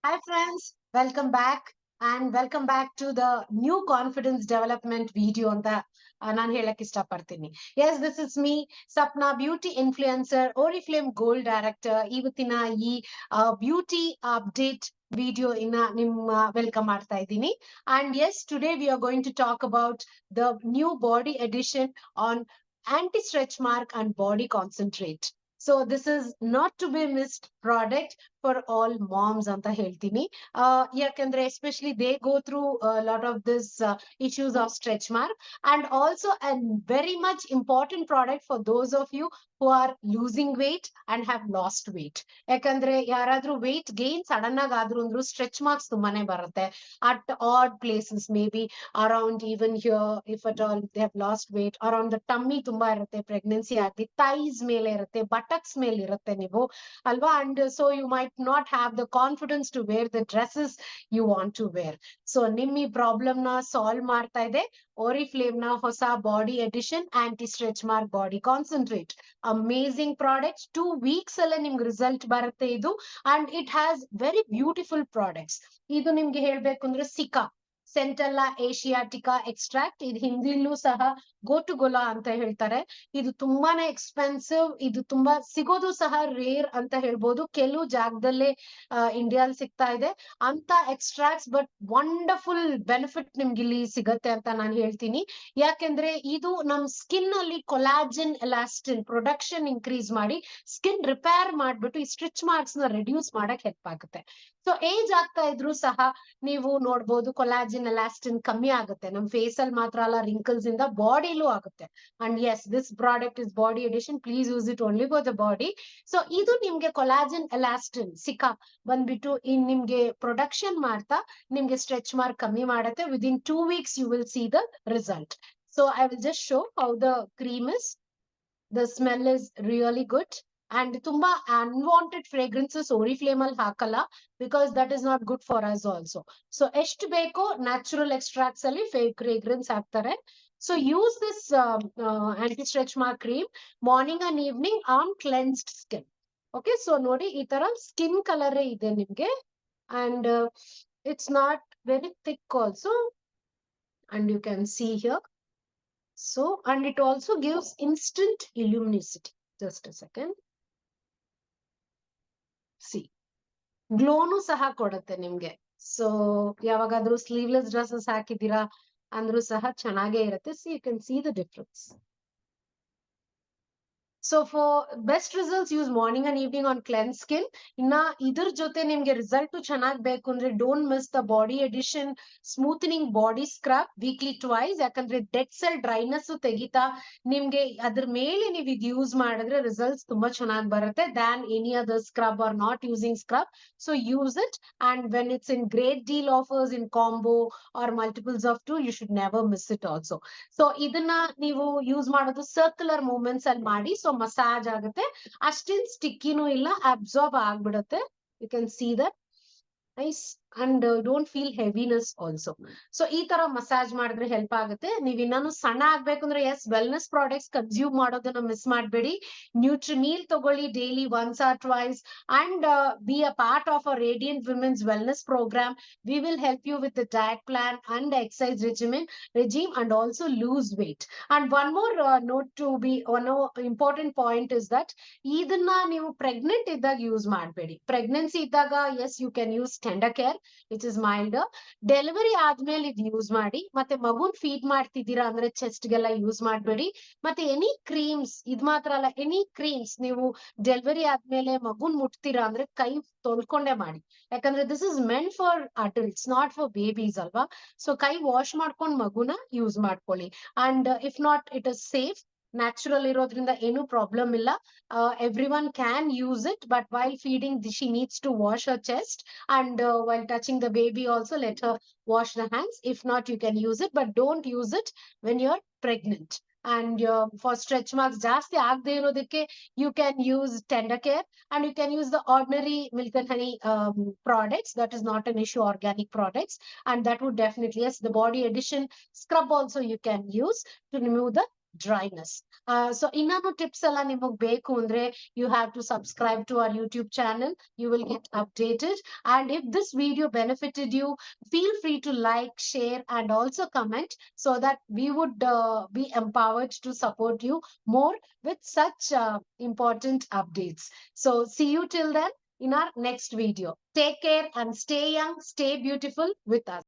Hi friends, welcome back to the new confidence development video ಅಂತ ನಾನು ಹೇಳಕ್ ಇಷ್ಟಪಡ್ತೀನಿ. Yes, this is me, Sapna, beauty influencer, Oriflame Gold Director. ಇವತ್ತಿನ ಈ beauty update video ಇನ್ನ ನಿಮ್ಮ ವೆಲ್ಕಮ್ ಮಾಡ್ತಾ ಇದ್ದೀನಿ. And yes, today we are going to talk about the new body edition on anti-stretch mark and body concentrate. So this is not to be missed product for all moms ಅಂತ ಹೇಳ್ತೀನಿ. ಯಾಕಂದ್ರೆ especially they go through a lot of this issues of stretch mark, and also a very much important product for those of you who are losing weight and have lost weight. ಯಾಕಂದ್ರೆ ಯಾರಾದ್ರೂ weight gain sudden ಆಗಿ ಆದ್ರೂ ಅಂದ್ರು stretch marks ತುಂಬಾನೇ ಬರುತ್ತೆ at odd places, maybe around even here, if at all they have lost weight, around the tummy ತುಂಬಾ ಇರುತ್ತೆ, pregnancy ಆಗಿ ಥೈಸ್ ಮೇಲೆ ಇರುತ್ತೆ, ಬಟಕ್ಸ್ ಮೇಲೆ ಇರುತ್ತೆ ನೀವು ಅಲ್ವಾ. And so you might not have the confidence to wear the dresses you want to wear. So ನಿಮ್ಮ ಈ ಪ್ರಾಬ್ಲಮ್ ನ ಸಾಲ್ವ್ ಮಾಡ್ತಾ ಇದೆ Oriflame ನ ಹೊಸ body edition anti stretch mark body concentrate. Amazing product, 2 weeks ಅಲ್ಲೇ ನಿಮ್ಗೆ ರಿಸಲ್ಟ್ ಬರುತ್ತೆ ಇದು. And it has very beautiful products. ಇದು ನಿಮ್ಗೆ ಹೇಳ್ಬೇಕು ಅಂದ್ರೆ ಸಿಕಾ ಸೆಂಟೆಲ್ಲಾ ಏಷಿಯಾಟಿಕಾ ಎಕ್ಸ್ಟ್ರಾಕ್ಟ್, ಇದು ಹಿಂದಿಲೂ ಸಹ ಗೋಟುಗೊಲಾ ಅಂತ ಹೇಳ್ತಾರೆ. ಇದು ತುಂಬಾನೇ ಎಕ್ಸ್ಪೆನ್ಸಿವ್, ಇದು ತುಂಬಾ ಸಿಗೋದು ಸಹ ರೇರ್ ಅಂತ ಹೇಳ್ಬೋದು. ಕೆಲವು ಜಾಗದಲ್ಲೇ ಇಂಡಿಯಾಲ್ ಸಿಗ್ತಾ ಇದೆ ಅಂತ ಎಕ್ಸ್ಟ್ರಾಕ್ಟ್ಸ್, ಬಟ್ ವಂಡರ್ಫುಲ್ ಬೆನಿಫಿಟ್ ನಿಮ್ಗೆ ಇಲ್ಲಿ ಸಿಗತ್ತೆ ಅಂತ ನಾನು ಹೇಳ್ತೀನಿ. ಯಾಕೆಂದ್ರೆ ಇದು ನಮ್ ಸ್ಕಿನ್ ಅಲ್ಲಿ ಕೊಲಾಜನ್ ಎಲಾಸ್ಟಿನ್ ಪ್ರೊಡಕ್ಷನ್ ಇನ್ಕ್ರೀಸ್ ಮಾಡಿ ಸ್ಕಿನ್ ರಿಪೇರ್ ಮಾಡ್ಬಿಟ್ಟು ಈ ಸ್ಟ್ರಿಚ್ ಮಾರ್ಕ್ಸ್ ನ ರಿಡ್ಯೂಸ್ ಮಾಡಕ್ ಹೆಲ್ಪ್ ಆಗುತ್ತೆ. ಸೊ ಏಜ್ ಆಗ್ತಾ ಇದ್ರು ಸಹ ನೀವು ನೋಡ್ಬೋದು ಕೊಲಾಜಿನ್ ಎಲಾಸ್ಟಿನ್ ಕಮ್ಮಿ ಆಗುತ್ತೆ. ನಮ್ ಫೇಸ್ ಅಲ್ಲಿ ಮಾತ್ರ ಅಲ್ಲ, ರಿಂಕಲ್ಸ್ ಇಂದ ಬಾಡಿಲೂ ಆಗುತ್ತೆ. And yes, this product is body edition, please use it only for the body. So ಇದು ನಿಮ್ಗೆ ಕೊಲಾಜಿನ್ ಎಲಾಸ್ಟಿನ್ ಸಿಕಾ ಬಂದ್ಬಿಟ್ಟು ನಿಮ್ಗೆ ಪ್ರೊಡಕ್ಷನ್ ಮಾಡ್ತಾ ನಿಮ್ಗೆ ಸ್ಟ್ರೆಚ್ ಮಾರ್ಕ್ ಕಮ್ಮಿ ಮಾಡುತ್ತೆ. Within 2 weeks you will see the result. So I will just show how the cream is. The smell is really good. And ತುಂಬಾ unwanted fragrances Oriflame ಅಲ್ಲಿ ಹಾಕಲ್ಲ, because that is not good for us also. So ಎಷ್ಟು ಬೇಕೋ natural extracts ಅಲ್ಲಿ fragrance ಹಾಕ್ತಾರೆ. So use this anti stretch mark cream morning and evening on cleansed skin. Okay, so ನೋಡಿ ಈ ತರ ಸ್ಕಿನ್ ಕಲರ್ ಇದೆ ನಿಮ್ಗೆ. And it's not very thick also, and you can see here. So, and it also gives instant luminosity. Just a second. See, ಗ್ಲೋನು ಸಹ ಕೊಡುತ್ತೆ ನಿಮ್ಗೆ. So ಯಾವಾಗಾದ್ರೂ sleeveless dresses ಹಾಕಿದೀರಾ ಅಂದ್ರೂ ಸಹ ಚೆನ್ನಾಗೇ ಇರುತ್ತೆ. See, you can see the difference. So for best results use morning and evening on cleanse skin. ಇನ್ನ ಇದ್ರ ಜೊತೆ ನಿಮ್ಗೆ ರಿಸಲ್ಟ್ ಚೆನ್ನಾಗ್ ಬೇಕು ಅಂದ್ರೆ don't miss the body edition smoothening body scrub weekly twice. ಯಾಕಂದ್ರೆ ಡೆಡ್ ಸೆಲ್ ಡ್ರೈನೆಸ್ ತೆಗಿತಾ ನಿಮ್ಗೆ ಅದ್ರ ಮೇಲೆ ನೀವು ಇದು ಯೂಸ್ ಮಾಡಿದ್ರೆ ರಿಸಲ್ಟ್ಸ್ ತುಂಬಾ ಚೆನ್ನಾಗಿ ಬರುತ್ತೆ than any other scrub or not using scrub. So use it, and when it's in great deal offers in combo or multiples of 2, you should never miss it also. So ಇದನ್ನ ನೀವು use ಮಾಡೋದು circular movements ಅಲ್ಲಿ ಮಾಡಿ. So massage ಆಗುತ್ತೆ, ಅಷ್ಟೇನ್ ಸ್ಟಿಕ್ಕಿನೂ ಇಲ್ಲ, absorb ಆಗ್ಬಿಡುತ್ತೆ. You can see that nice. And don't feel heaviness also. So ಈ ತರ ಮಸಾಜ್ ಮಾಡಿದ್ರೆ ಹೆಲ್ಪ್ ಆಗುತ್ತೆ. ನೀವ್ ಇನ್ನೂ ಸಣ್ಣ ಆಗ್ಬೇಕಂದ್ರೆ ಎಸ್, ವೆಲ್ನೆಸ್ ಪ್ರಾಡಕ್ಟ್ಸ್ ಕನ್ಸ್ಯೂಮ್ ಮಾಡೋದನ್ನ ಮಿಸ್ ಮಾಡಬೇಡಿ. ನ್ಯೂಟ್ರಿಮೀಲ್ ತಗೊಳ್ಳಿ daily once or twice, and be a part of a radiant women's wellness program. We will help you with the diet plan and exercise regime and also lose weight. And one more note to be one important point is that ಇದನ್ನ ನೀವು pregnant ಇದ್ದಾಗ use ಮಾಡಬೇಡಿ. Pregnancy ಇದ್ದಾಗ yes, you can use tender care which is mild. Delivery ಆದ್ಮೇಲೆ ಇದು use ಮಾಡಿ. ಮತ್ತೆ ಮಗುನ್ feed ಮಾಡ್ತಿದ್ದೀರಾ ಅಂದ್ರೆ ಚೆಸ್ಟ್ ಗೆಲ್ಲ ಯೂಸ್ ಮಾಡಬೇಡಿ. ಮತ್ತೆ ಎನಿ ಕ್ರೀಮ್ಸ್, ಇದ್ ಮಾತ್ರ ಅಲ್ಲ, ಎನಿ ಕ್ರೀಮ್ಸ್ ನೀವು ಡೆಲಿವರಿ ಆದ್ಮೇಲೆ ಮಗುನ್ ಮುಟ್ತೀರಾ ಅಂದ್ರೆ ಕೈ ತೊಳ್ಕೊಂಡೇ ಮಾಡಿ. ಯಾಕಂದ್ರೆ this is meant for adults, not for babies ಅಲ್ವಾ. ಸೊ ಕೈ ವಾಶ್ ಮಾಡ್ಕೊಂಡು ಮಗುನ ಯೂಸ್ ಮಾಡ್ಕೊಳ್ಳಿ. And if not, it is safe, natural ಇರೋದ್ರಿಂದ ಏನು ಪ್ರಾಬ್ಲಮ್ ಇಲ್ಲ. Everyone can use it, but while feeding she needs to wash her chest, and while touching the baby also let her wash the hands. If not, you can use it, but don't use it when you're pregnant. And for stretch marks ಜಾಸ್ತಿ ಆಗದೆ ಇರೋದಕ್ಕೆ you can use tender care, and you can use the ordinary milk and honey products. That is not an issue, organic products, and that would definitely, yes, the body addition scrub also you can use to remove the dryness. So ಇನ್ನೊಂದು tips ಎಲ್ಲ ನಿಮಗ್ ಬೇಕು ಅಂದ್ರೆ you have to subscribe to our YouTube channel. You will get updated. And if this video benefited you, feel free to like, share, and also comment so that we would be empowered to support you more with such important updates. So see you till then in our next video. Take care and stay young, stay beautiful with us.